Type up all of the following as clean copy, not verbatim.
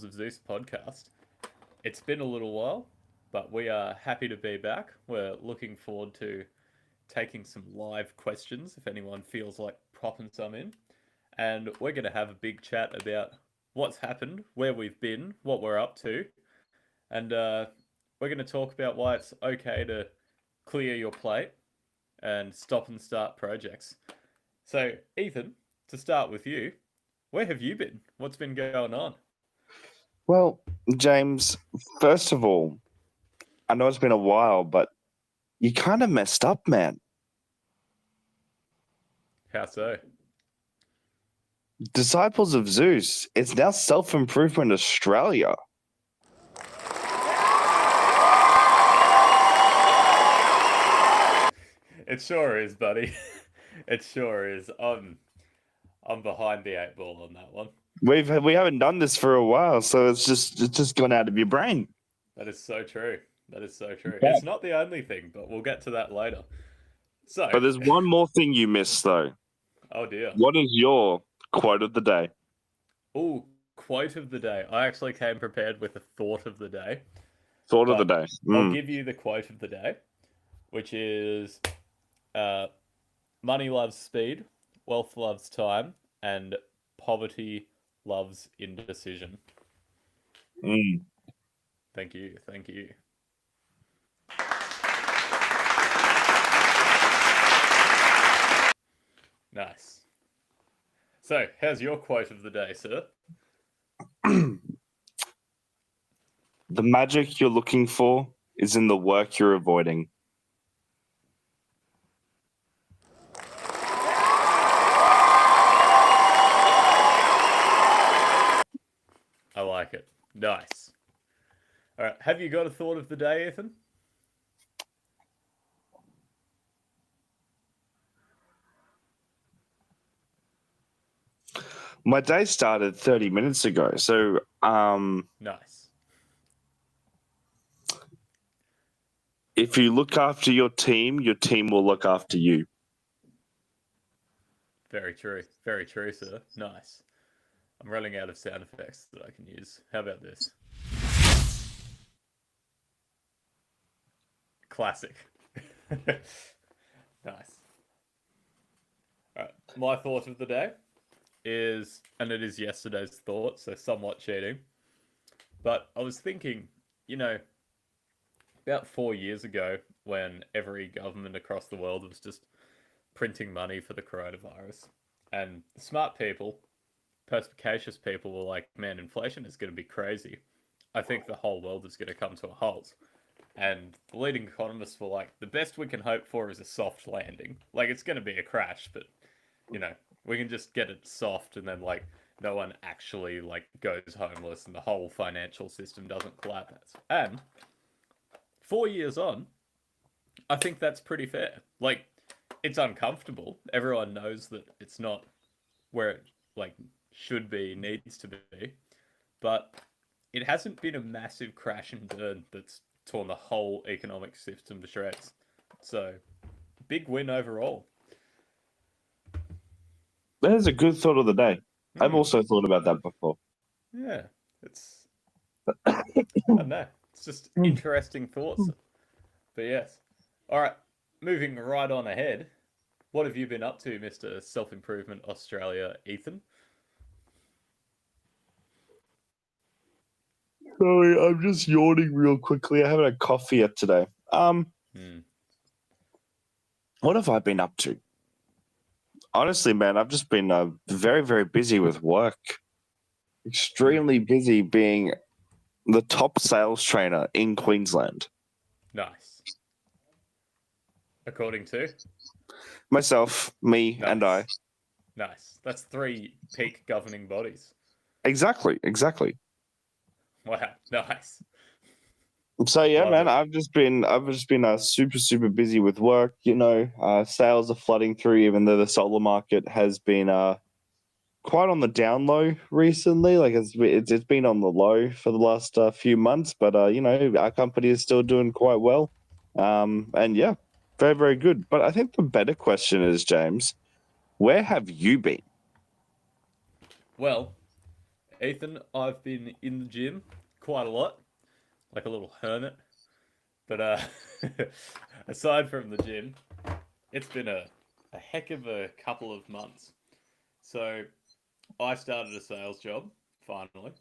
of Zeus podcast. It's been a little while, but we are happy to be back. We're looking forward to taking some live questions if anyone feels like popping some in. And we're going to have a big chat about what's happened, where we've been, what we're up to, and we're going to talk about why it's okay to clear your plate and stop and start projects. So, Ethan, to start with you, where have you been? What's been going on? Well, James, first of all, I know it's been a while, but you kind of messed up, man. How so? Disciples of Zeus, it's now Self Improvement Australia. It sure is, buddy. It sure is. I'm behind the eight ball on that one. We haven't done this for a while, so it's just gone out of your brain. That is so true. That is so true. Yeah. It's not the only thing, but we'll get to that later. So, But there's one more thing you missed, though. oh dear. What is your quote of the day? Oh, quote of the day. I actually came prepared with a thought of the day. Thought of the day. I'll give you the quote of the day, which is money loves speed, wealth loves time, and poverty loves indecision. Mm. Thank you. Thank you. Nice. So, how's your quote of the day, sir? The magic you're looking for is in the work you're avoiding. I like it. Nice. All right. Have you got a thought of the day, Ethan? My day started 30 minutes ago, so Nice. if you look after your team will look after you. Very true. Very true, sir. Nice. I'm running out of sound effects that I can use. How about this? Classic. Nice. All right. My thought of the day is, and it is yesterday's thought, so somewhat cheating. But I was thinking, about 4 years ago, when every government across the world was just printing money for the coronavirus, and the smart people, perspicacious people, were like, man, inflation is going to be crazy. I think the whole world is going to come to a halt. And the leading economists were like, the best we can hope for is a soft landing. Like, it's going to be a crash, but, we can just get it soft, and then, no one actually, goes homeless and the whole financial system doesn't collapse. And 4 years on, I think that's pretty fair. It's uncomfortable. Everyone knows that it's not where it, should be, needs to be. But it hasn't been a massive crash and burn that's torn the whole economic system to shreds. So, big win overall. That is a good thought of the day. I've also thought about that before. Yeah, it's... I don't know. It's just interesting thoughts. But yes. All right, moving right on ahead. What have you been up to, Mr. Self-Improvement Australia, Ethan? Sorry, I'm just yawning real quickly. I haven't had coffee yet today. What have I been up to? Honestly, man, I've just been very, very busy with work. Extremely busy being the top sales trainer in Queensland. Nice. According to? Myself, me, Nice. and I. Nice. That's 3 peak governing bodies. Exactly. Wow. Nice. So yeah, Love man, it. I've just been super, super busy with work. Sales are flooding through, even though the solar market has been quite on the down low recently. It's been on the low for the last few months, but our company is still doing quite well. And yeah, very, very good. But I think the better question is, James, where have you been? Well, Ethan, I've been in the gym quite a lot, like a little hermit. But aside from the gym, it's been a heck of a couple of months. So I started a sales job finally,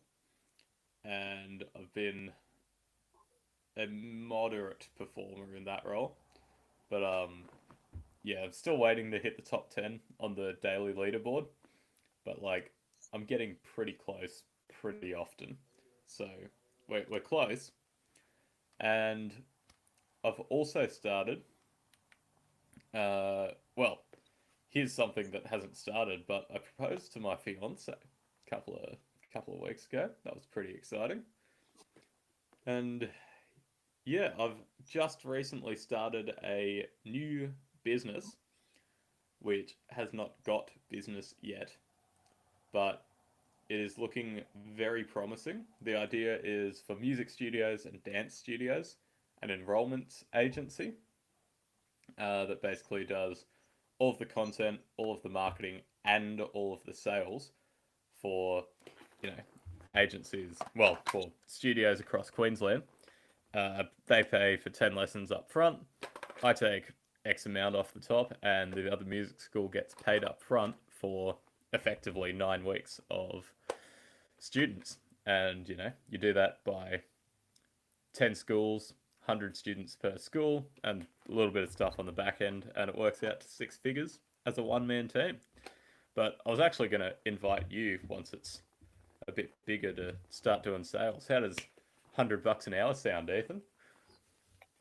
and I've been a moderate performer in that role. But yeah, I'm still waiting to hit the top 10 on the daily leaderboard. But like, I'm getting pretty close pretty often. So we're close. And I've also started, well, here's something that hasn't started, but I proposed to my fiance a couple of weeks ago. That was pretty exciting. And yeah, I've just recently started a new business which has not got business yet, but it is looking very promising. The idea is for music studios and dance studios, an enrollment agency that basically does all of the content, all of the marketing, and all of the sales for, you know, agencies, well, for studios across Queensland. They pay for 10 lessons up front. I take X amount off the top, and the other music school gets paid up front for effectively 9 weeks of students. And, you do that by 10 schools, 100 students per school, and a little bit of stuff on the back end, and it works out to six figures as a one-man team. But I was actually going to invite you once it's a bit bigger to start doing sales. How does $100 an hour sound, Ethan?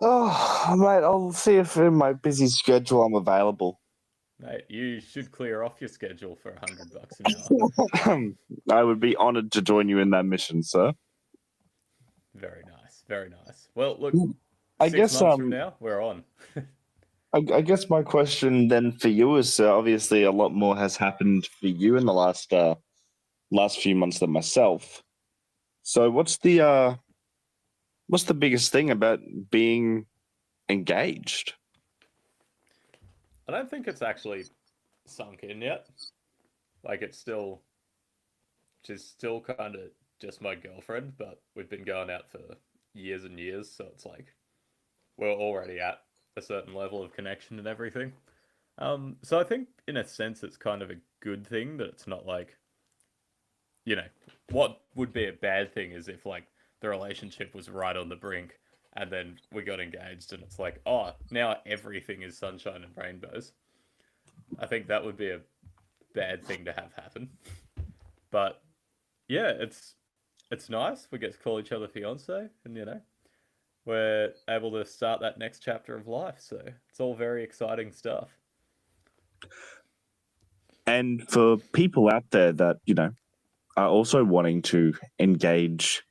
Oh, mate, I'll see if in my busy schedule I'm available. Mate, you should clear off your schedule for $100 an hour. I would be honoured to join you in that mission, sir. Very nice, very nice. Well, look, I 6 guess months from now, we're on. I guess my question then for you is obviously a lot more has happened for you in the last few months than myself. So what's the biggest thing about being engaged? I don't think it's actually sunk in yet. Like, she's still kind of just my girlfriend, but we've been going out for years and years, so it's like we're already at a certain level of connection and everything. So I think in a sense it's kind of a good thing that it's not like, what would be a bad thing is if like the relationship was right on the brink and then we got engaged and it's like, oh, now everything is sunshine and rainbows. I think that would be a bad thing to have happen. But yeah, it's nice. We get to call each other fiance, and we're able to start that next chapter of life. So it's all very exciting stuff. And for people out there that are also wanting to engage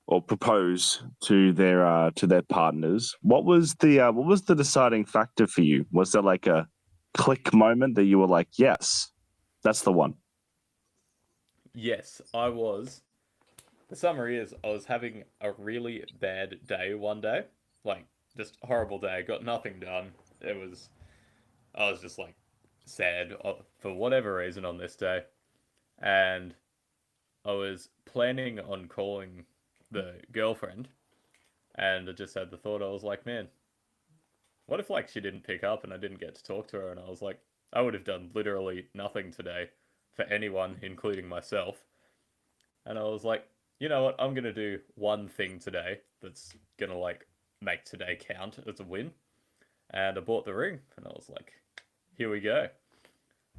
or propose to their partners, what was the deciding factor for you? Was there like a click moment that you were like, yes, that's the one? Yes, I was. The summary is I was having a really bad day one day, like just horrible day. Got nothing done. I was just like sad for whatever reason on this day, and I was planning on calling the girlfriend, and I just had the thought. I was like, man, what if like she didn't pick up and I didn't get to talk to her? And I was like, I would have done literally nothing today for anyone, including myself. And I was like, you know what? I'm gonna do one thing today that's gonna like make today count as a win. And I bought the ring, and I was like, here we go.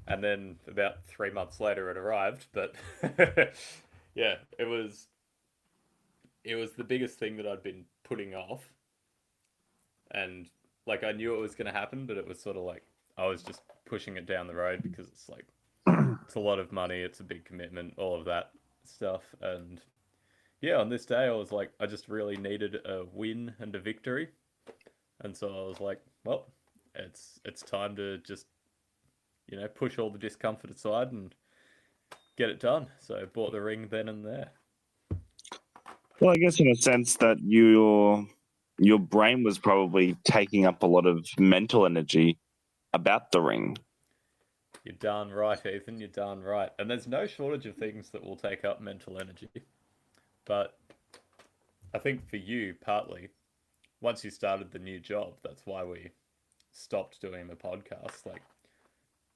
And then about 3 months later, it arrived. But yeah, it was the biggest thing that I'd been putting off, and like I knew it was going to happen, but it was sort of like I was just pushing it down the road because it's like it's a lot of money, it's a big commitment, all of that stuff. And yeah, on this day I was like I just really needed a win and a victory. And so I was like, well, it's time to just push all the discomfort aside and get it done. So I bought the ring then and there. Well, I guess in a sense that your brain was probably taking up a lot of mental energy about the ring. You're darn right, Ethan. You're darn right. And there's no shortage of things that will take up mental energy. But I think for you, partly, once you started the new job, that's why we stopped doing the podcast. Like,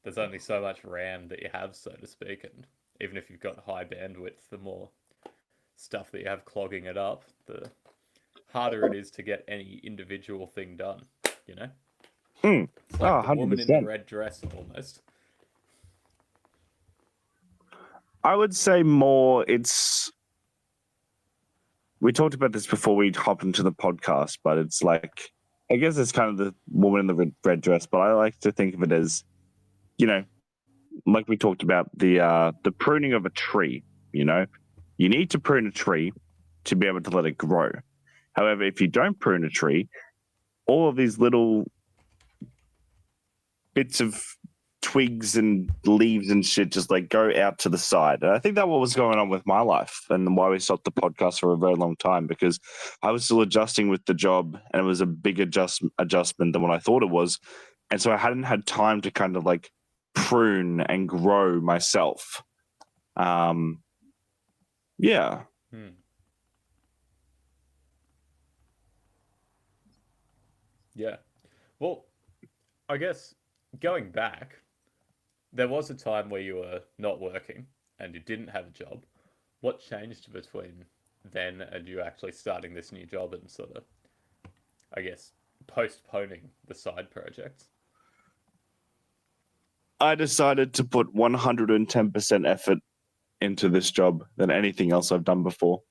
there's only so much RAM that you have, so to speak. And even if you've got high bandwidth, the more stuff that you have clogging it up, the harder it is to get any individual thing done, you know? Hmm. It's like Oh, the woman in the 100%. red dress almost. I would say more it's we talked about this before we hopped into the podcast, but it's like I guess it's kind of the woman in the red dress, but I like to think of it as, you know, like we talked about the pruning of a tree. You know, you need to prune a tree to be able to let it grow. However, if you don't prune a tree, all of these little bits of twigs and leaves and shit just like go out to the side. And I think that what was going on with my life and why we stopped the podcast for a very long time, because I was still adjusting with the job and it was a big adjustment than what I thought it was. And so I hadn't had time to kind of like prune and grow myself. Yeah. Yeah. Well, I guess going back, there was a time where you were not working and you didn't have a job. What changed between then and you actually starting this new job and sort of, I guess, postponing the side projects? I decided to put 110% effort into this job than anything else I've done before.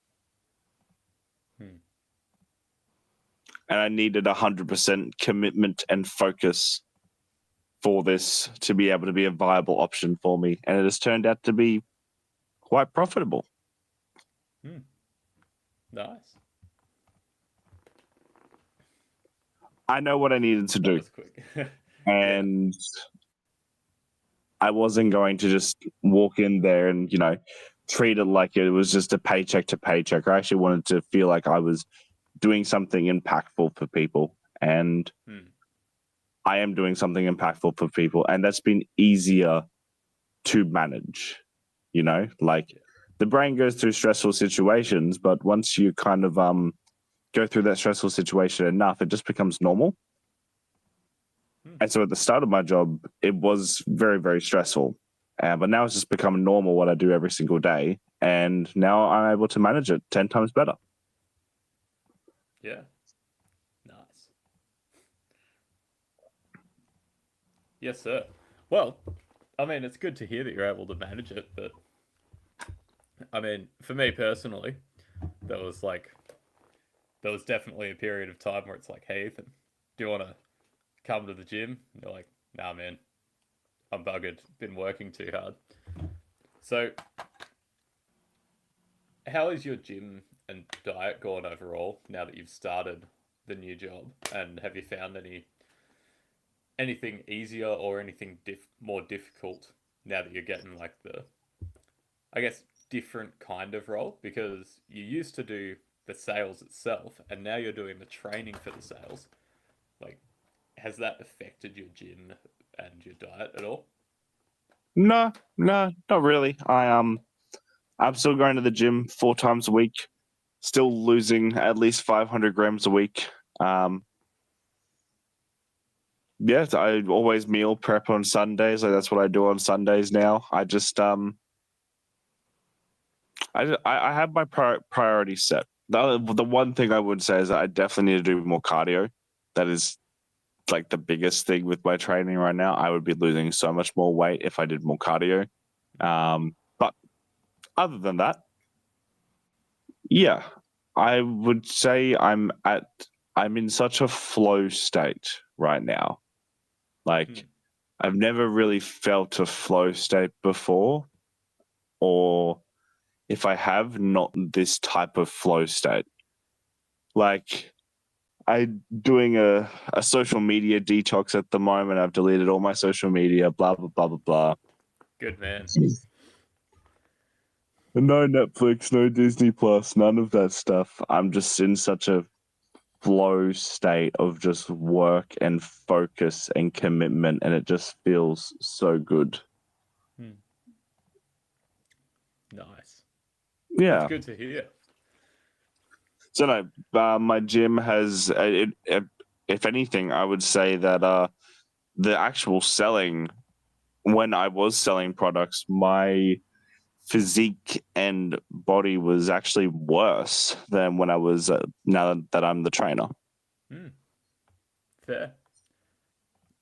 And I needed 100% commitment and focus for this to be able to be a viable option for me. And it has turned out to be quite profitable. Nice. I know what I needed to That do. was quick. And I wasn't going to just walk in there and, you know, treat it like it was just a paycheck to paycheck. I actually wanted to feel like I was doing something impactful for people. And I am doing something impactful for people. And that's been easier to manage, you know, like the brain goes through stressful situations, but once you kind of go through that stressful situation enough, it just becomes normal. And so at the start of my job, it was very, very stressful. But now it's just become normal what I do every single day. And now I'm able to manage it 10 times better. Yeah. Nice. Yes, sir. Well, I mean, it's good to hear that you're able to manage it, but I mean, for me personally, there was definitely a period of time where it's like, hey, Ethan, do you want to come to the gym? And you're like, nah, man, I'm buggered. Been working too hard. So, how is your gym and diet gone overall now that you've started the new job? And have you found anything easier or anything more difficult now that you're getting like the, I guess, different kind of role? Because you used to do the sales itself and now you're doing the training for the sales. Like, has that affected your gym and your diet at all? No, not really. I'm still going to the gym 4 times a week, still losing at least 500 grams a week. Yes, I always meal prep on Sundays. Like that's what I do on Sundays now. I just I have my priorities set. The one thing I would say is that I definitely need to do more cardio. That is like the biggest thing with my training right now. I would be losing so much more weight if I did more cardio. But other than that, yeah, I would say I'm in such a flow state right now. Like I've never really felt a flow state before, or if I have, not this type of flow state. Like I'm doing a social media detox at the moment. I've deleted all my social media, blah, blah, blah, blah, blah. Good man. No Netflix, no Disney Plus, none of that stuff. I'm just in such a flow state of just work and focus and commitment, and it just feels so good. Nice. Yeah. It's good to hear. So no, my gym has, if anything, I would say that the actual selling, when I was selling products, my physique and body was actually worse than when I was, now that I'm the trainer. Fair.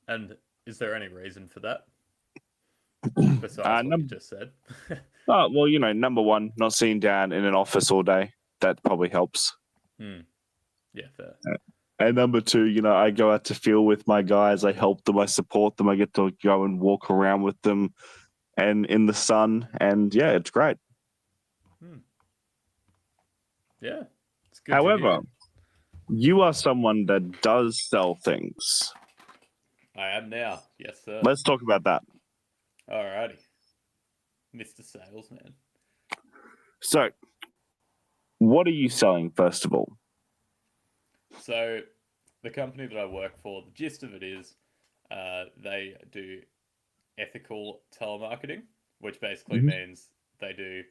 And is there any reason for that besides what you just said? Oh, well, number one, not sitting down in an office all day. That probably helps. Yeah, fair. And number two, I go out to field with my guys. I help them. I support them. I get to go and walk around with them and in the sun. And yeah, it's great. Yeah, it's good However, to hear. you are someone that does sell things. I am now. Yes, sir. Let's talk about that. Alrighty. Mr. Salesman. So, what are you selling, first of all? So, the company that I work for, the gist of it is they do ethical telemarketing, which basically means they do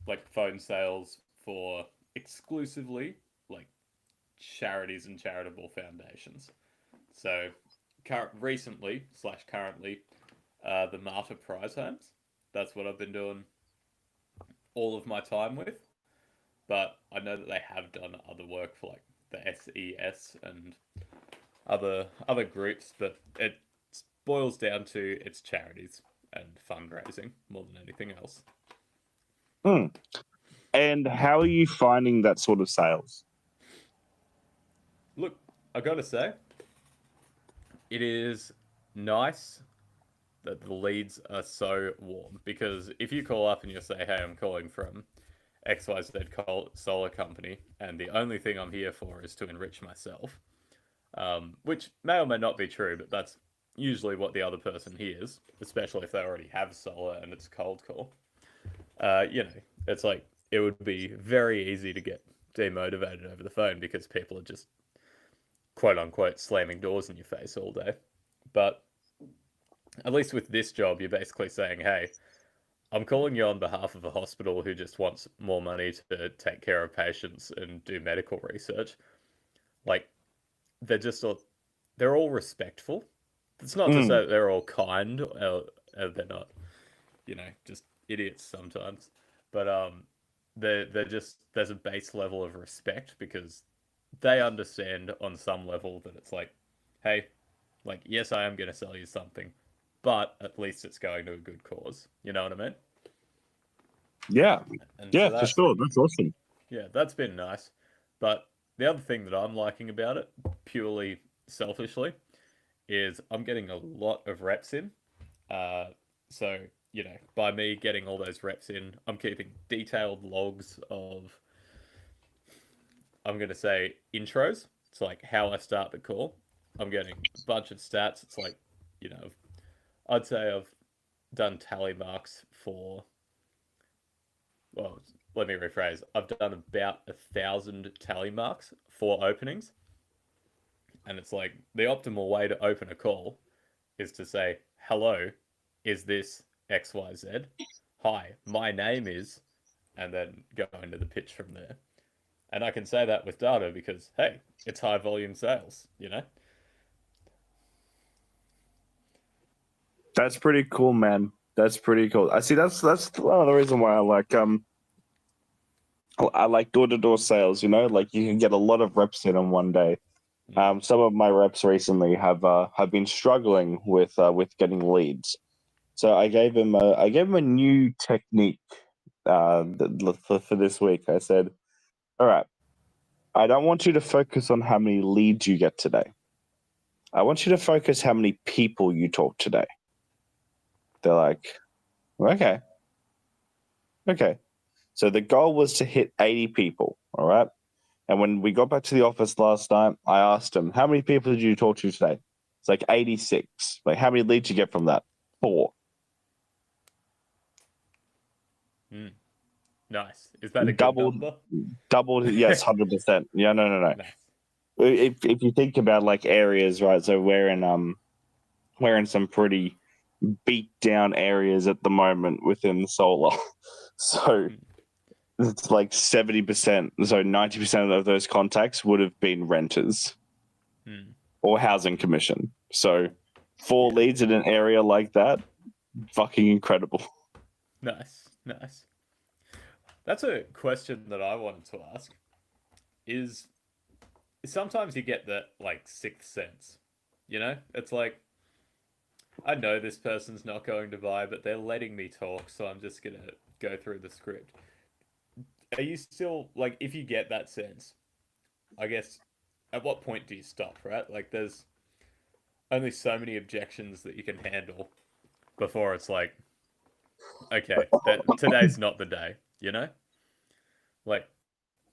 like phone sales for exclusively like charities and charitable foundations. So, currently, the Martyr Prize Homes. That's what I've been doing all of my time with. But I know that they have done other work for like the SES and other groups, but it boils down to its charities and fundraising more than anything else. And how are you finding that sort of sales? Look, I gotta say, it is nice that the leads are so warm, because if you call up and you say, hey, I'm calling from XYZ solar company, and the only thing I'm here for is to enrich myself, which may or may not be true, but that's usually what the other person hears, especially if they already have solar and it's a cold call. It's like it would be very easy to get demotivated over the phone because people are just quote unquote slamming doors in your face all day. But at least with this job, you're basically saying, hey, I'm calling you on behalf of a hospital who just wants more money to take care of patients and do medical research. Like, they're all respectful. It's not to say that they're all kind, they're not, just idiots sometimes. But they're just, there's a base level of respect because they understand on some level that it's like, hey, like, yes, I am going to sell you something, but at least it's going to a good cause. You know what I mean? Yeah. And Yeah, so for sure. That's awesome. Yeah, that's been nice. But the other thing that I'm liking about it, purely selfishly, is I'm getting a lot of reps in. So, by me getting all those reps in, I'm keeping detailed logs of, I'm going to say, intros. It's like how I start the call. I'm getting a bunch of stats. It's like, I'd say I've done tally marks for, well, let me rephrase. I've done about 1,000 tally marks for openings. And it's like the optimal way to open a call is to say, hello, is this XYZ? Hi, my name is, and then go into the pitch from there. And I can say that with data because, hey, it's high volume sales, That's pretty cool, man. That's pretty cool. I see. That's one of the reason why I like door-to-door sales. Like you can get a lot of reps in on one day. Some of my reps recently have been struggling with getting leads. So I gave him a new technique for this week. I said, all right, I don't want you to focus on how many leads you get today. I want you to focus how many people you talk today. They're like, okay. So the goal was to hit 80 people, all right? And when we got back to the office last night, I asked him, how many people did you talk to today? It's like 86. Like, how many leads you get from that? 4. Nice. Is that a good number? Doubled, yes, 100%. Yeah, no. Nice. if you think about like areas, right? So we're in some pretty beat down areas at the moment within solar. So Mm. it's like 70%, so 90% of those contacts would have been renters Mm. or housing commission. So four Yeah. leads in an area like that, fucking incredible. Nice. Nice. That's a question that I wanted to ask. Is sometimes you get that like sixth sense. You know? It's like I know this person's not going to buy, but they're letting me talk, so I'm just gonna go through the script. Are you still like if you get that sense, I guess at what point do you stop, right? Like there's only so many objections that you can handle before it's like, okay, that today's not the day, you know? Like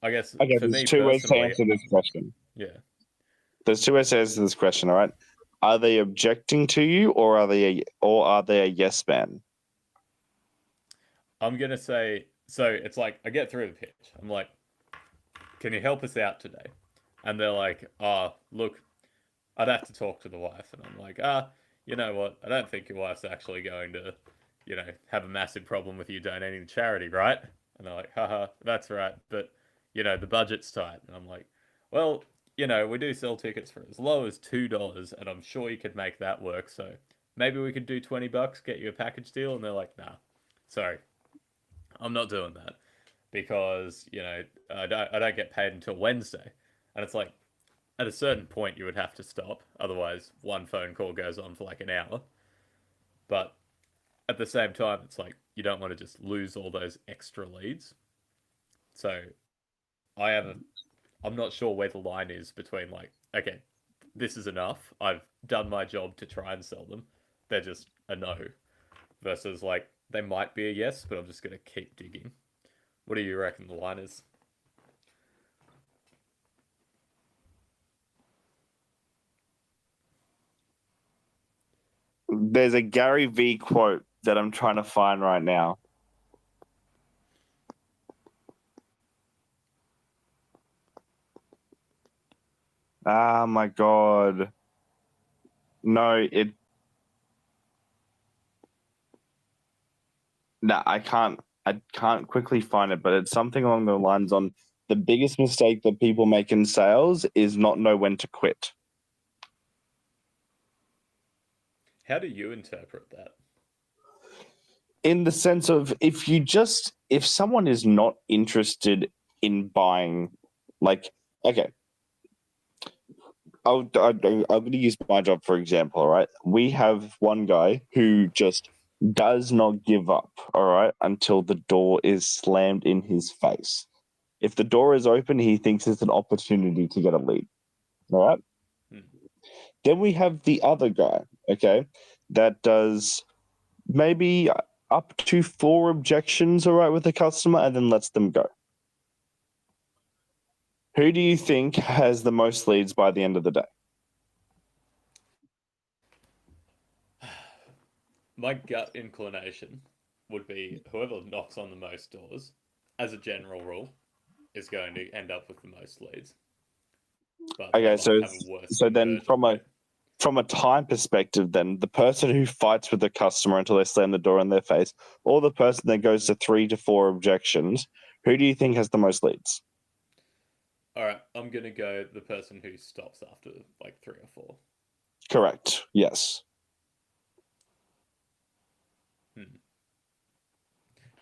I guess Okay, for there's me two ways to personally, answer this question. yeah. There's two ways to answer this question, all right? Are they objecting to you or are they a yes man? I'm gonna say so it's like I get through the pitch. I'm like, can you help us out today? And they're like, oh, look, I'd have to talk to the wife. And I'm like, you know what? I don't think your wife's actually going to, have a massive problem with you donating to charity, right? And they're like, haha, that's right. But, the budget's tight. And I'm like, well, we do sell tickets for as low as $2, and I'm sure you could make that work. So maybe we could do $20, get you a package deal. And they're like, nah, sorry, I'm not doing that because, I don't get paid until Wednesday. And it's like, at a certain point you would have to stop, otherwise one phone call goes on for like an hour. But at the same time it's like you don't want to just lose all those extra leads. So I haven't I'm not sure where the line is between like, okay, this is enough, I've done my job to try and sell them, they're just a no, versus like they might be a yes but I'm just going to keep digging. What do you reckon the line is? There's a Gary V quote that I'm trying to find right now. Ah, my God. No, it. No, I can't. I can't quickly find it, but it's something along the lines on the biggest mistake that people make in sales is not know when to quit. How do you interpret that? In the sense of if someone is not interested in buying, like, okay, I'm going to use my job for example. All right, we have one guy who just does not give up. All right, until the door is slammed in his face. If the door is open, he thinks it's an opportunity to get a lead. All right. Hmm. Then we have the other guy. Okay, that does maybe up to 4 objections. All right, with the customer, and then lets them go. Who do you think has the most leads by the end of the day? My gut inclination would be whoever knocks on the most doors, as a general rule, is going to end up with the most leads. But they Okay, might have a worse so then conversion rate. from a time perspective, then the person who fights with the customer until they slam the door in their face, or the person that goes to 3 to 4 objections, who do you think has the most leads? All right, I'm gonna go the person who stops after like 3 or 4. Correct. Yes. Hmm.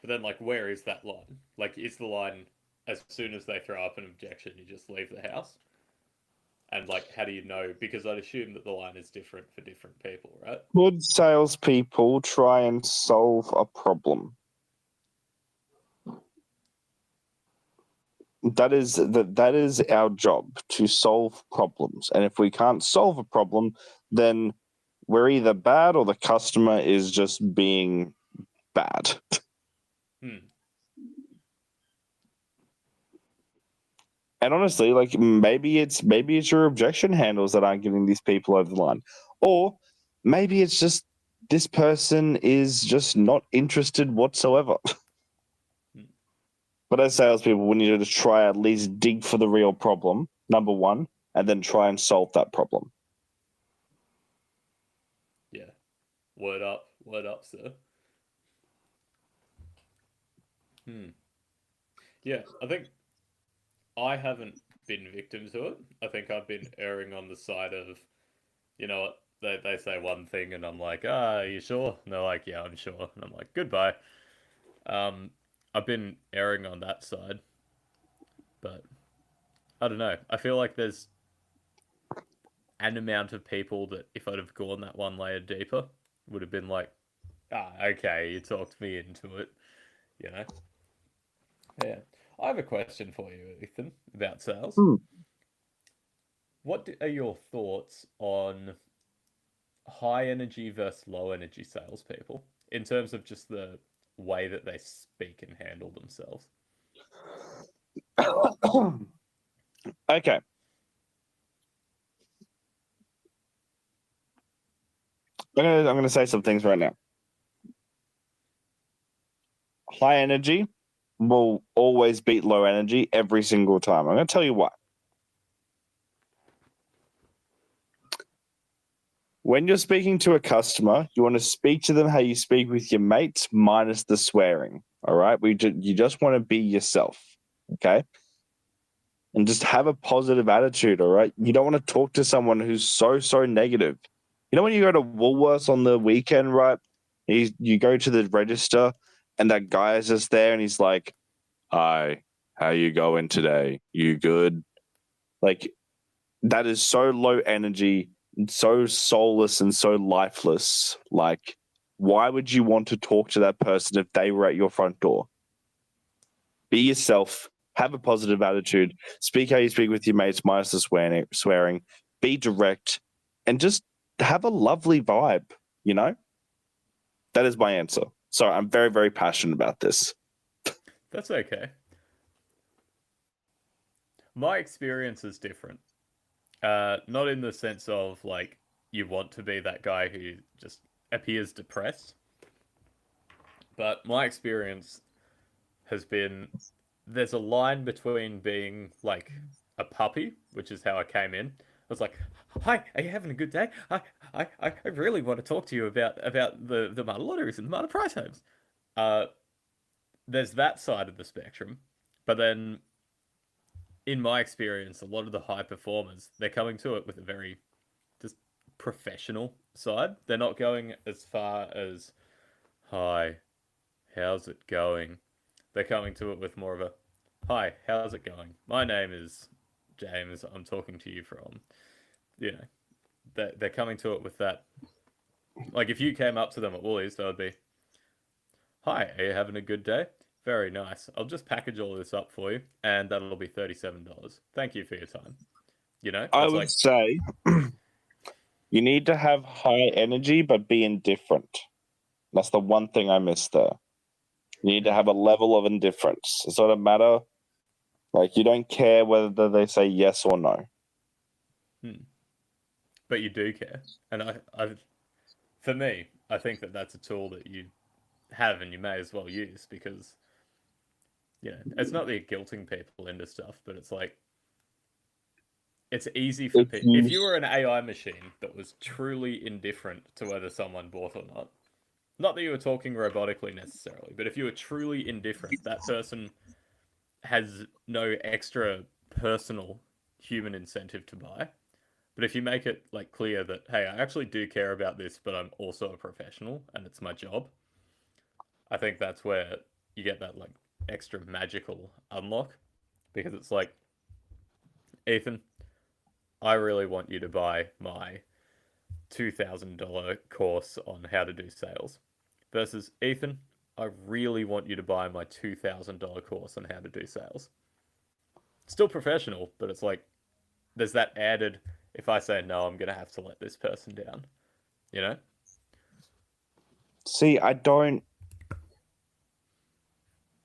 But then, like, where is that line? Like, is the line as soon as they throw up an objection, you just leave the house? And like, how do you know? Because I'd assume that the line is different for different people, right? Good salespeople try and solve a problem. That is our job, to solve problems. And if we can't solve a problem, then we're either bad or the customer is just being bad. Hmm. And honestly, like maybe it's your objection handles that aren't getting these people over the line, or maybe it's just this person is just not interested whatsoever. But as salespeople, we need to just try at least dig for the real problem. Number one, and then try and solve that problem. Yeah. Word up, sir. Yeah, I think I haven't been victim to it. I think I've been erring on the side of, you know what, they say one thing and I'm like, are you sure? And they're like, yeah, I'm sure. And I'm like, goodbye. Um, I've been erring on that side, but I don't know. I feel like there's an amount of people that if I'd have gone that one layer deeper, would have been like, okay, you talked me into it, you know? Yeah. I have a question for you, Ethan, about sales. Hmm. Are your thoughts on high energy versus low energy salespeople in terms of just the way that they speak and handle themselves? Okay. I'm gonna say some things right now. High energy will always beat low energy every single time. I'm gonna tell you why. When you're speaking to a customer, you want to speak to them how you speak with your mates, minus the swearing. All right, you just want to be yourself, okay, and just have a positive attitude. All right, you don't want to talk to someone who's so negative. You know when you go to Woolworths on the weekend, right? You go to the register, and that guy is just there, and he's like, "Hi, how you going today? You good?" Like that is so low energy, so soulless and so lifeless. Like, why would you want to talk to that person if they were at your front door? Be yourself, have a positive attitude, speak how you speak with your mates, minus the swearing, be direct, and just have a lovely vibe, you know? That is my answer. So I'm very passionate about this. That's okay. My experience is different. Not in the sense of like you want to be that guy who just appears depressed, but my experience has been there's a line between being like a puppy, which is how I came in. I was like, "Hi, are you having a good day? I really want to talk to you about the Marta lotteries and the Marta prize homes." Uh, there's that side of the spectrum, but then in my experience, a lot of the high performers they're coming to it with a very just professional side. They're not going as far as, "Hi, how's it going?" They're coming to it with more of a, "Hi, how's it going? My name is James. I'm talking to you from," you know, they're coming to it with that. Like if you came up to them at Woolies, they would be, "Hi, are you having a good day? Very nice. I'll just package all this up for you, and that'll be $37. Thank you for your time." You know, I it's would like, say you need to have high energy, but be indifferent. That's the one thing I missed there. You need to have a level of indifference. It sort of matter. Like you don't care whether they say yes or no. but you do care, and for me, I think that that's a tool that you have and you may as well use because it's not that you're guilting people into stuff, but it's like it's easy for If people. you, If you were an AI machine that was truly indifferent to whether someone bought or not that you were talking robotically necessarily, but if you were truly indifferent, that person has no extra personal human incentive to buy. But if you make it like clear that, hey, I actually do care about this, but I'm also a professional and it's my job, I think that's where you get that like extra magical unlock because it's like, Ethan, I really want you to buy my $2,000 course on how to do sales versus Ethan, I really want you to buy my $2,000 course on how to do sales. Still professional, but it's like there's that added if I say no, I'm going to have to let this person down, you know? see, I don't.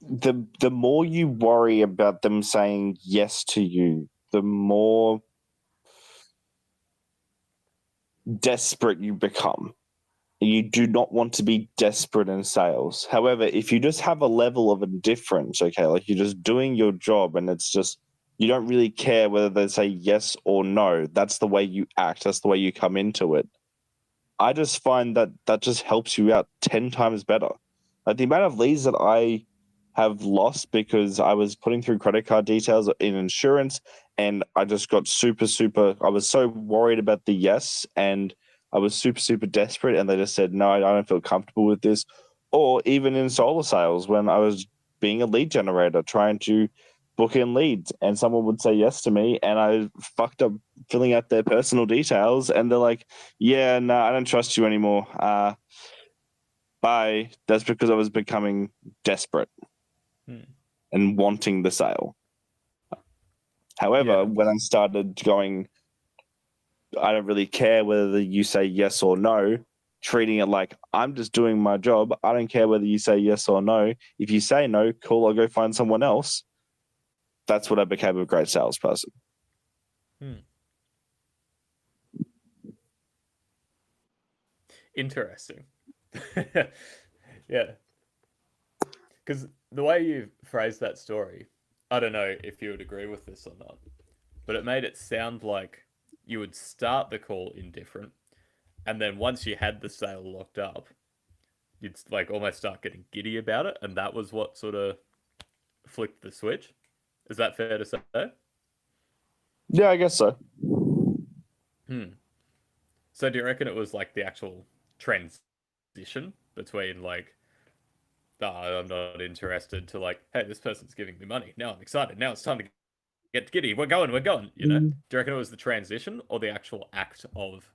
The more you worry about them saying yes to you, the more desperate you become. You do not want to be desperate in sales. However, if you just have a level of indifference, okay, like you're just doing your job and it's just You don't really care whether they say yes or no. That's the way you act. That's the way you come into it. I just find that that just helps you out 10 times better. Like the amount of leads that I have lost because I was putting through credit card details in insurance and I just got super, I was so worried about the yes and I was super desperate and they just said, no, I don't feel comfortable with this. Or even in solar sales when I was being a lead generator trying to book in leads and someone would say yes to me and I fucked up filling out their personal details and they're like, yeah, no, I don't trust you anymore. Bye. That's because I was becoming desperate and wanting the sale. However, when I started going, I don't really care whether you say yes or no, treating it like I'm just doing my job. I don't care whether you say yes or no. If you say no, cool, I'll go find someone else. That's what I became a great salesperson. Interesting. Yeah. Because the way you phrased that story, I don't know if you would agree with this or not, but it made it sound like you would start the call indifferent, and then once you had the sale locked up, you'd like almost start getting giddy about it, and that was what sort of flicked the switch. Is that fair to say? Yeah, I guess so. So do you reckon it was like the actual transition between like, oh, I'm not interested to like, hey, this person's giving me money. Now I'm excited. Now it's time to get giddy. We're going, you know? Do you reckon it was the transition or the actual act of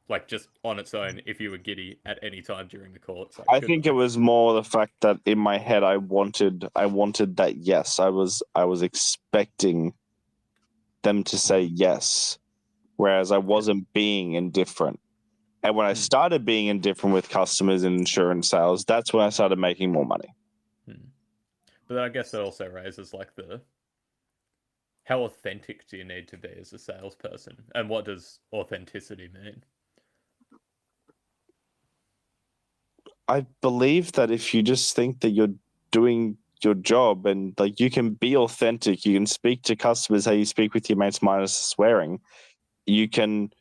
like just on its own, if you were giddy at any time during the call? It's like, I think it was more the fact that in my head I wanted that yes. I was expecting them to say yes, whereas I wasn't being indifferent. And when I started being indifferent with customers and insurance sales, that's when I started making more money. But I guess that also raises like how authentic do you need to be as a salesperson? And what does authenticity mean? I believe that if you just think that you're doing your job and like you can be authentic, you can speak to customers how you speak with your mates minus swearing, you can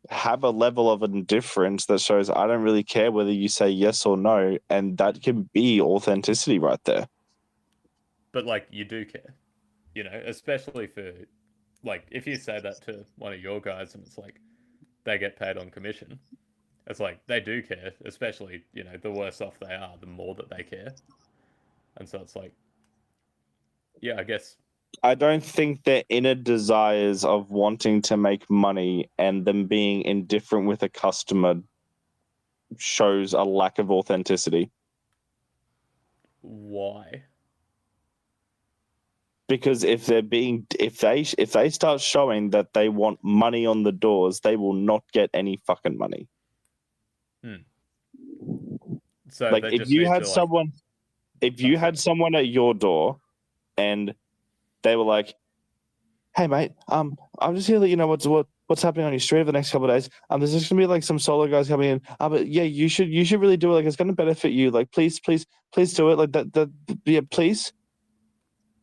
have a level of indifference that shows I don't really care whether you say yes or no, and that can be authenticity right there. But like you do care, you know, especially for like if you say that to one of your guys and it's like they get paid on commission, it's like they do care, especially, you know, the worse off they are, the more that they care. And so it's like, yeah, I guess. I don't think their inner desires of wanting to make money and them being indifferent with a customer shows a lack of authenticity. Why? Because if they start showing that they want money on the doors, they will not get any fucking money. So like if you had someone had someone at your door and they were like, hey mate, I'm just here to let you know what's happening on your street over the next couple of days. There's just gonna be like some solo guys coming in. But yeah, you should really do it. Like it's gonna benefit you. Like please do it. Like that yeah, please.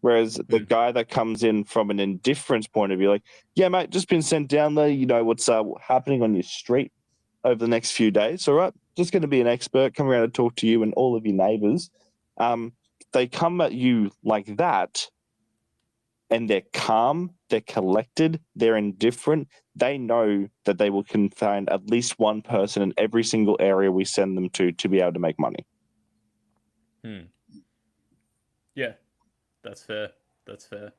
Whereas the guy that comes in from an indifference point of view, like, yeah, mate, just been sent down there. You know what's happening on your street over the next few days. All right, just going to be an expert, come around and talk to you and all of your neighbors. They come at you like that, and they're calm, they're collected, they're indifferent. They know that they will find at least one person in every single area we send them to be able to make money. Yeah, that's fair. That's fair.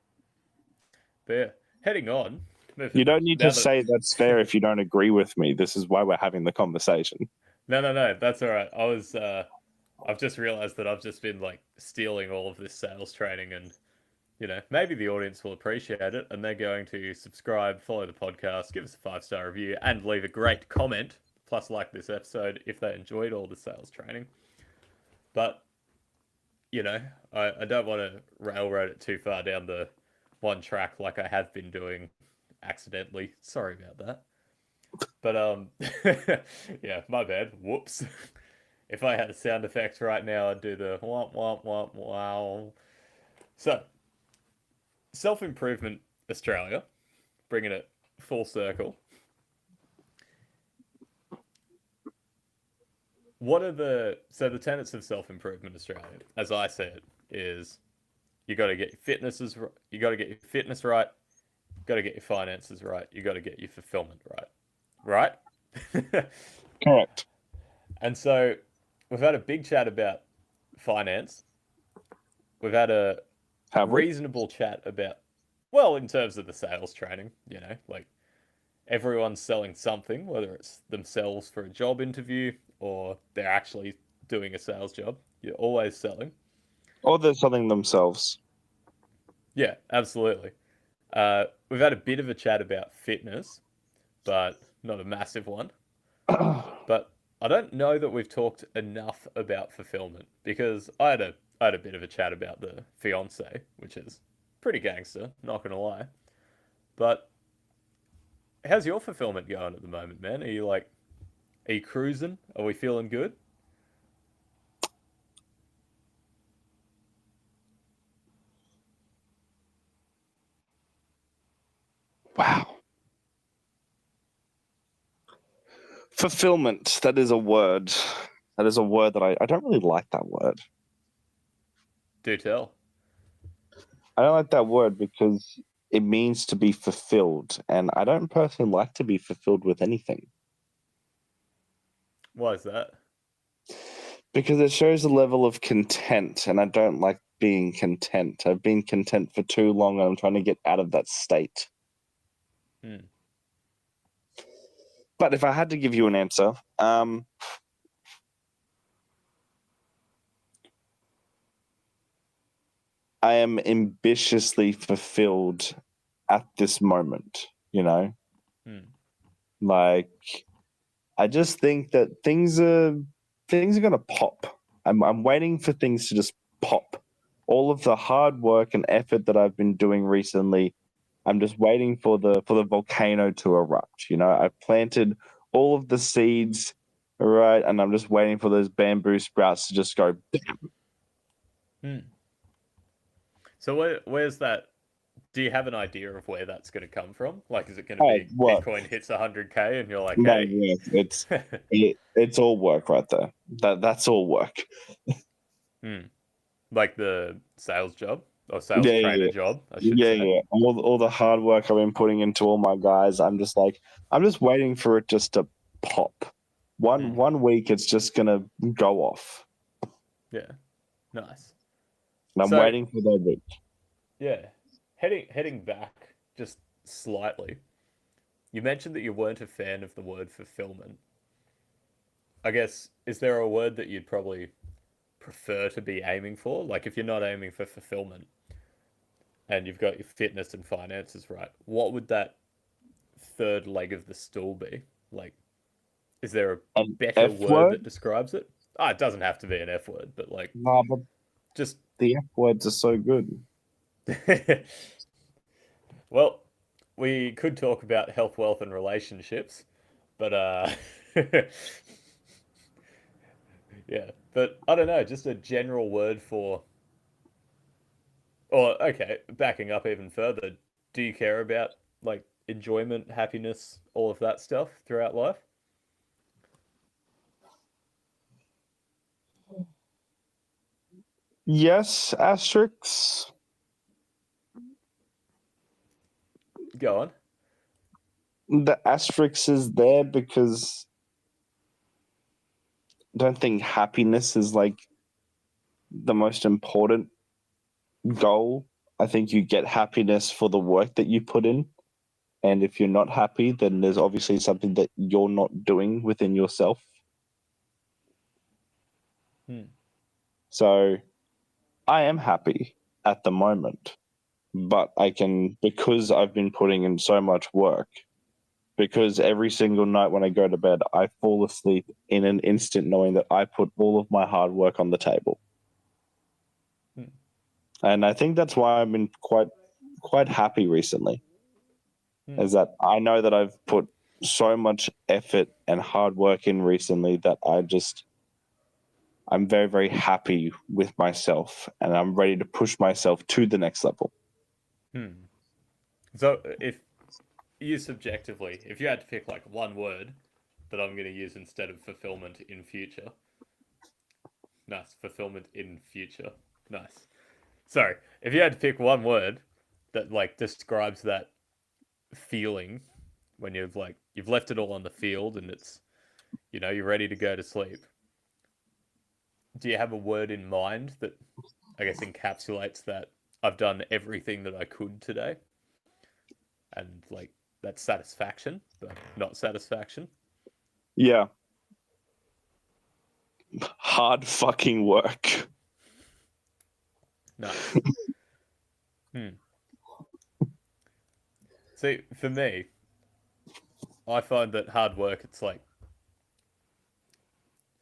But yeah, heading on. You don't need to say that's fair if you don't agree with me. This is why we're having the conversation. No, that's all right. I've just realized that I've just been like stealing all of this sales training, and you know, maybe the audience will appreciate it and they're going to subscribe, follow the podcast, give us a 5-star review, and leave a great comment, plus like this episode if they enjoyed all the sales training. But you know, I don't want to railroad it too far down the one track like I have been doing accidentally. Sorry about that. But yeah, my bad. Whoops. If I had a sound effect right now, I'd do the womp womp womp wow. So, self-improvement Australia, bringing it full circle. What are the tenets of self improvement Australia, as I see it, is you got to get your you got to get your fitness right, you got to get your finances right, you got to get your fulfillment right, right? Correct. And so we've had a big chat about finance. We've had a Have we? reasonable chat about, well, in terms of the sales training, like everyone's selling something, whether it's themselves for a job interview or they're actually doing a sales job. You're always selling. Or they're selling themselves. Yeah, absolutely. We've had a bit of a chat about fitness, but not a massive one. But I don't know that we've talked enough about fulfillment because I had a bit of a chat about the fiance, which is pretty gangster, not gonna lie. But how's your fulfillment going at the moment, man? Are you cruising? Are we feeling good? Wow. Fulfillment. That is a word. That is a word that I don't really like that word. Do tell. I don't like that word because it means to be fulfilled. And I don't personally like to be fulfilled with anything Why is that? because it shows a level of content. And I don't like being content. I've been content for too long and I'm trying to get out of that state. Hmm. But if I had to give you an answer, I am ambitiously fulfilled at this moment, Hmm. Like I just think that things are gonna pop. I'm waiting for things to just pop. All of the hard work and effort that I've been doing recently, I'm just waiting for the volcano to erupt. I've planted all of the seeds, right, and I'm just waiting for those bamboo sprouts to just go. Hmm. So where's that? Do you have an idea of where that's going to come from? Like, is it going to Oh, be work. Bitcoin hits 100K and you're like, No hey, work. It's all work right there. That's all work. hmm, like the sales job or sales Yeah, trainer yeah, job, I should yeah, say. yeah. All the hard work I've been putting into all my guys, I'm just waiting for it just to pop. Hmm. One week, it's just gonna go off, Yeah, nice. and I'm So waiting for that week. yeah, heading back just slightly. You mentioned that you weren't a fan of the word fulfillment. I guess is there a word that you'd probably prefer to be aiming for? Like if you're not aiming for fulfillment and you've got your fitness and finances right, what would that third leg of the stool be? Like, is there a An better F word word? that describes it? Ah, it doesn't have to be an F word, but like Nah, but just the F words are so good. well, we could talk about health, wealth, and relationships, but yeah, but I don't know, just a general word for, or okay, backing up even further, do you care about like enjoyment, happiness, all of that stuff throughout life? Yes, asterisks. Go on. The asterisk is there because I don't think happiness is like the most important goal. I think you get happiness for the work that you put in. And if you're not happy, then there's obviously something that you're not doing within yourself. Hmm. So I am happy at the moment, but because I've been putting in so much work, because every single night when I go to bed, I fall asleep in an instant knowing that I put all of my hard work on the table. Hmm. And I think that's why I've been quite happy recently, Hmm. is that I know that I've put so much effort and hard work in recently that I'm very, very happy with myself and I'm ready to push myself to the next level. Hmm. So if you subjectively, if you had to pick like one word that I'm going to use instead of fulfillment in future, nice. Fulfillment in future, nice. Sorry, if you had to pick one word that like describes that feeling when you've left it all on the field and it's you're ready to go to sleep. Do you have a word in mind that I guess encapsulates that I've done everything that I could today and like that's satisfaction, but not satisfaction? Yeah, hard fucking work. Nice. Hmm. See, for me, I find that hard work. It's like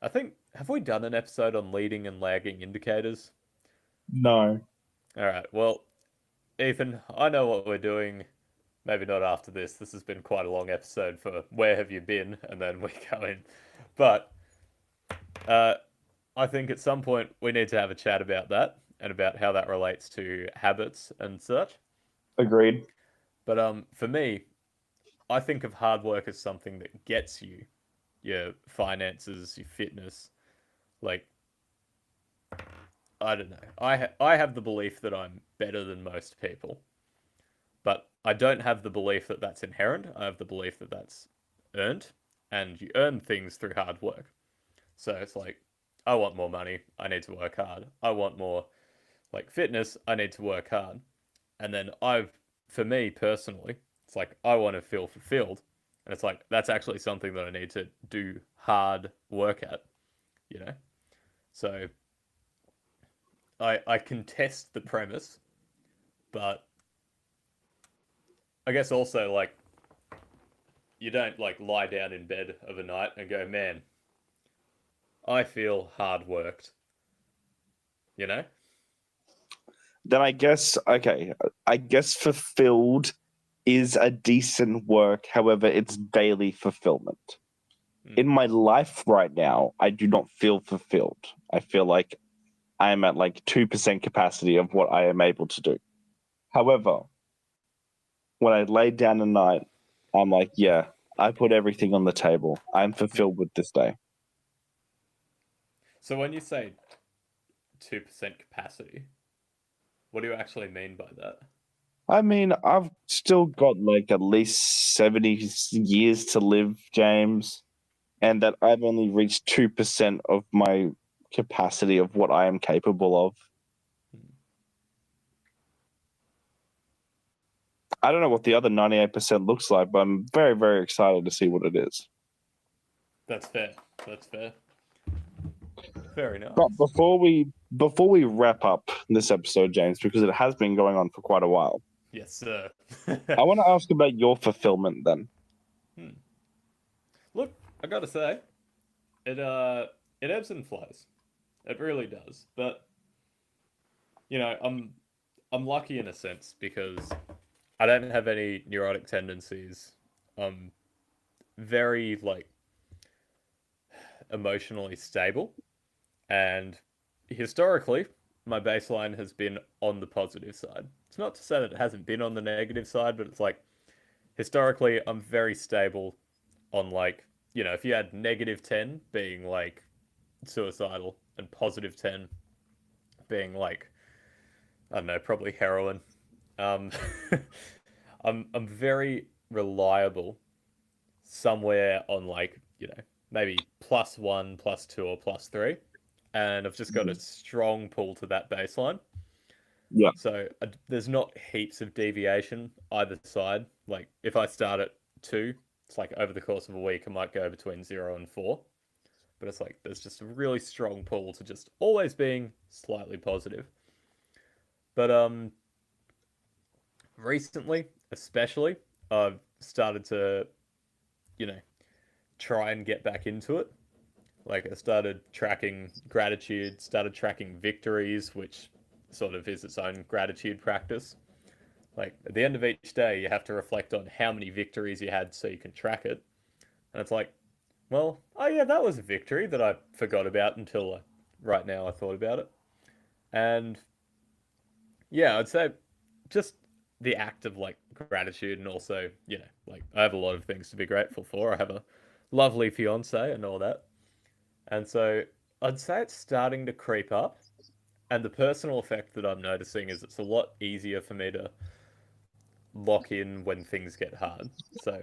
I think have we done an episode on leading and lagging indicators? No. All right. Well, Ethan, I know what we're doing. Maybe not after this. This has been quite a long episode for where have you been, and then we go in. But uh, I think at some point we need to have a chat about that and about how that relates to habits and such. Agreed. But for me, I think of hard work as something that gets you your finances, your fitness. Like I don't know. I have the belief that I'm better than most people, but I don't have the belief that that's inherent. I have the belief that that's earned, and you earn things through hard work. So it's like, I want more money. I need to work hard. I want more like fitness. I need to work hard. And then for me personally, it's like I want to feel fulfilled, and it's like that's actually something that I need to do hard work at. You know. So I contest the premise, but I guess also like you don't like lie down in bed of a night and go, man, I feel hard worked. You know? Then I guess, okay, I guess fulfilled is a decent work. However, it's daily fulfillment. In my life right now, I do not feel fulfilled. I feel like I am at like 2% capacity of what I am able to do. However, when I lay down at night, I'm like, yeah, I put everything on the table. I'm fulfilled with this day. So when you say 2% capacity, what do you actually mean by that? I mean, I've still got like at least 70 years to live, James, and that I've only reached 2% of my capacity of what I am capable of. I don't know what the other 98% looks like, but I'm very, very excited to see what it is. That's fair. That's fair. Very nice. But before we wrap up this episode, James, because it has been going on for quite a while. Yes, sir. I want to ask about your fulfillment then. Look, I gotta say, it ebbs and flows. It really does. But I'm lucky in a sense because I don't have any neurotic tendencies. I'm very like emotionally stable, and historically, my baseline has been on the positive side. It's not to say that it hasn't been on the negative side, but it's like historically, I'm very stable on like, if you had -10 being like suicidal and +10 being like, I don't know, probably heroin. Um, I'm very reliable somewhere on like, maybe +1, +2, or +3. And I've just got a strong pull to that baseline. Yeah. So there's not heaps of deviation either side. Like if I start at 2, it's like over the course of a week, I might go between 0 and 4. But it's like there's just a really strong pull to just always being slightly positive. But recently, especially, I've started to, you know, try and get back into it. Like I started tracking gratitude, started tracking victories, which sort of is its own gratitude practice. Like at the end of each day, you have to reflect on how many victories you had so you can track it. And it's like, well, oh yeah, that was a victory that I forgot about until right now I thought about it. And yeah, I'd say just the act of like gratitude, and also, like I have a lot of things to be grateful for. I have a lovely fiance and all that. And so I'd say it's starting to creep up. And the personal effect that I'm noticing is it's a lot easier for me to lock in when things get hard. So,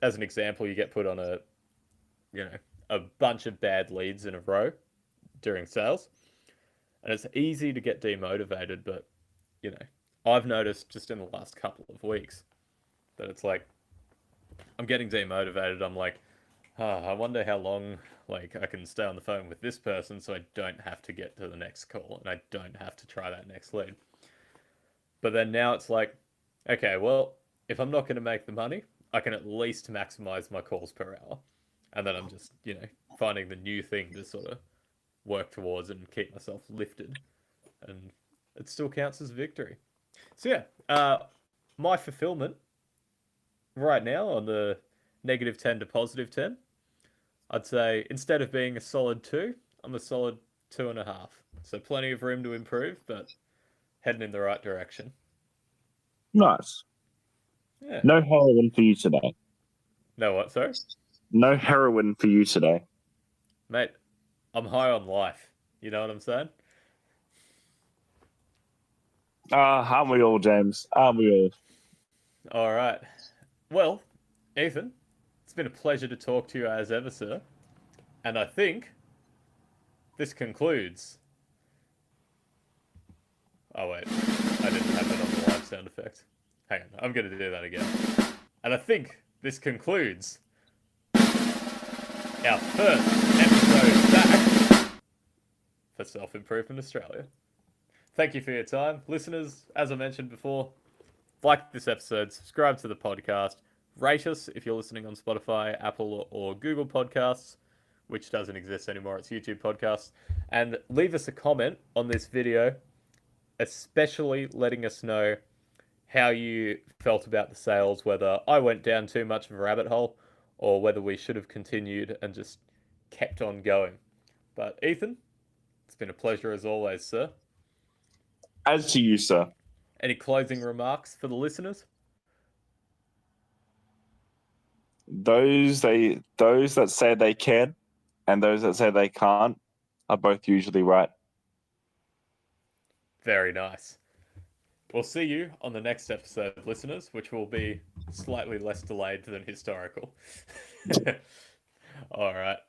as an example, you get put on you know, a bunch of bad leads in a row during sales, and it's easy to get demotivated. But, you know, I've noticed just in the last couple of weeks that it's like I'm getting demotivated. I'm like, I wonder how long like I can stay on the phone with this person so I don't have to get to the next call and I don't have to try that next lead. But then now it's like, okay, well, if I'm not going to make the money, I can at least maximize my calls per hour. And then I'm just, finding the new thing to sort of work towards and keep myself lifted. And it still counts as victory. So, yeah, my fulfillment right now on the -10 to +10, I'd say instead of being a solid 2, I'm a solid 2.5. So plenty of room to improve, but heading in the right direction. Nice. Yeah. No heroin for you today. No what, sorry? No heroin for you today. Mate, I'm high on life. You know what I'm saying? Aren't we all, James? Aren't we all? All right. Well, Ethan, it's been a pleasure to talk to you as ever, sir. And I think this concludes. Oh, wait. I didn't have it on the live sound effect. Hang on. I'm going to do that again. And I think this concludes our first episode back for Self Improvement Australia. Thank you for your time. Listeners, as I mentioned before, like this episode, subscribe to the podcast, rate us if you're listening on Spotify, Apple, or Google Podcasts, which doesn't exist anymore, it's YouTube Podcasts, and leave us a comment on this video, especially letting us know how you felt about the sales, whether I went down too much of a rabbit hole, or whether we should have continued and just kept on going. But Ethan, it's been a pleasure as always, sir. As to you, sir. Any closing remarks for the listeners? Those that say they can and those that say they can't are both usually right. Very nice. We'll see you on the next episode, listeners, which will be slightly less delayed than historical. All right.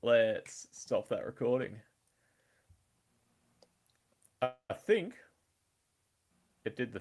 Let's stop that recording. I think it did the